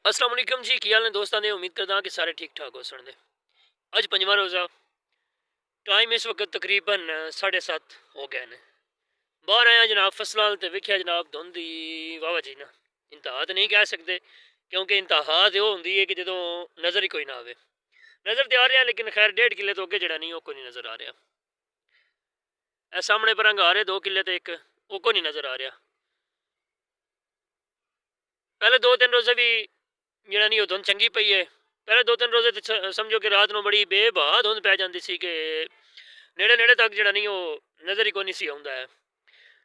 अस्सलाम वालेकुम जी, की हाल ने दोस्तां दे। उम्मीद करदा कि सारे ठीक ठाक हो सन दे। अज पंजवां रोज़ा, टाइम इस वक्त तकरीबन 7:30 हो गए ने। बाहर आया जनाब फसलां ते वेख्या जनाब धुंध दी वावा जी ना इंतहा तो नहीं कह सकते, क्योंकि इंतहा तो होंदी है कि जदों नज़र ही कोई ना आवे। नज़र तो आ रहा लेकिन खैर 1.5 किले तो अगे जड़ा नहीं वो कोई नहीं नज़र आ रहा। ए सामने पर आ रहे 2 किले तो एक वो को नहीं नज़र आ रहा। पहले 2-3 रोज़े भी जड़ा नहीं वो धुंध चंगी पई है। पहले 2-3 रोज़े तो समझो कि रात को बड़ी बेबा धुंध पै जाती सी कि नेड़े नेड़े तक जड़ा नहीं वो नज़र ही कोई नहीं सी आउंदा है।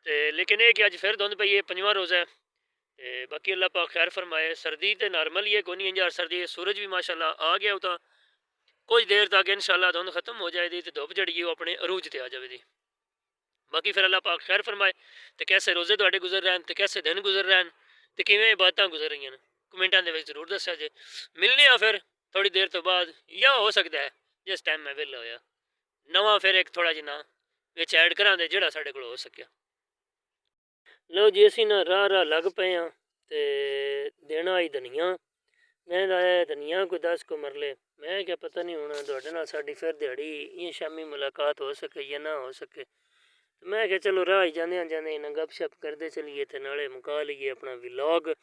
ते लेकिन ये कि अज फिर धुंध पई है, पंजवां रोज़ा है। ते बाकी अल्लाह पाक खैर फरमाए। सर्दी तो नॉर्मल ही है, कोई नहीं यार सर्दी है। सूरज भी माशाल्लाह आ गया उता कुछ देर तक इंशाल्लाह धुंध खत्म हो जाएगी तो धुप जड़ी वो अपने अरूज ते आ जाएगी। बाकी फिर अल्लाह पाक खैर फरमाए। तो कैसे रोज़े तुहाडे गुजर रहे हैं, तो कैसे दिन गुजर रहे हैं, तो किवें इबादतां गुजर रही हैं, कमेंटां दे विच जरूर दस्या जे। मिलने आ फिर थोड़ी देर तो बाद, या हो सकता है जिस टाइम मैं वेला होया नवा फिर एक थोड़ा जिन्ना विच ऐड करा दे जेड़ा साडे कोल हो सकिया। लो जी असी ना राह राह लग पे हाँ। तो देना आई धनिया, मैं लाया धनिया कोई 10 को मरले। मैं क्या पता नहीं होना थोड़े नाल साडी फिर दिहाड़ी इं शामी मुलाकात हो सके या ना हो सके। मैं क्या चलो राह ही जाने जाने ना गप शप करते चलीए तो नाले मुका लीए अपना व्लॉग।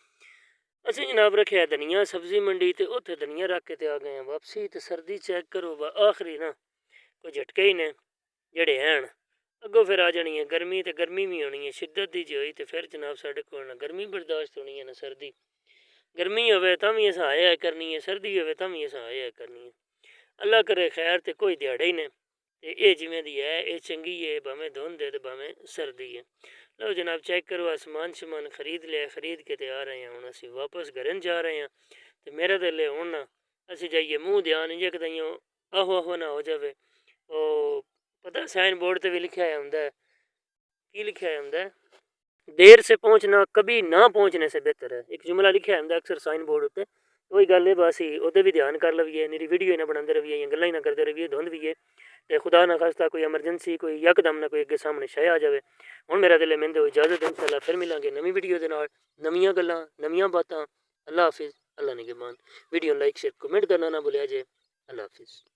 असं जनाब रखे धनिया सब्जी मंडी तो उत्थे धनिया रख के आ गए हैं वापसी। तो सर्दी चेक करो आखिरी ना कोई झटके ही ने जड़े हैं। अगों फिर आ जानी है गर्मी, तो गर्मी भी होनी है शिद्दत दी जी हुई। तो फिर जनाब साढ़े को ना गर्मी बर्दाश्त होनी है ना सर्दी। गर्मी होवे तां भी असां आया करनी है, सर्दी होवे तां भी असां आया करनी है। अल्लाह करे खैर तो कोई दिहाड़े ही ने। ते ये जिमें दी है ये चंगी है, भावें धुंध है तो भावें सर्दी है। लो जनाब चेक करो आसमान शमान खरीद लिया, खरीद के तो आ रहे हैं हूँ असी वापस घर जा रहे हैं। तो मेरे दिल हूँ ना असी जाइए मुँह ध्यान इंजे कदाइयों आहो आहो ना हो जाए। ओ पता साइन बोर्ड पर भी लिखा होंगे है, की लिखा होंगे है, देर से पहुँचना कभी ना पहुँचने से बेहतर है। एक जुमला लिखा होंगे अक्सर साइन बोर्ड उत्ते। वही गल है बस ही वो भी ध्यान कर लवीए, मेरी वीडियो ही ना बनाते रहिए, गल्लां ही ना करते रहिए, धुंध भी है। तो खुदा ना खास्ता कोई एमरजेंसी कोई यकदम ना कोई अगे सामने शय आ जाए। हुण मेरा दिल मैंने तो इजाजत इंशाल्लाह फिर मिलांगे नवी वीडियो के नाल, नवीं गल्लां नवीं बातां। अल्लाह हाफिज़, अल्लाह निगहबान। वीडियो लाइक शेयर कमेंट करना ना भुलिया जे। अल्लाह हाफिज़।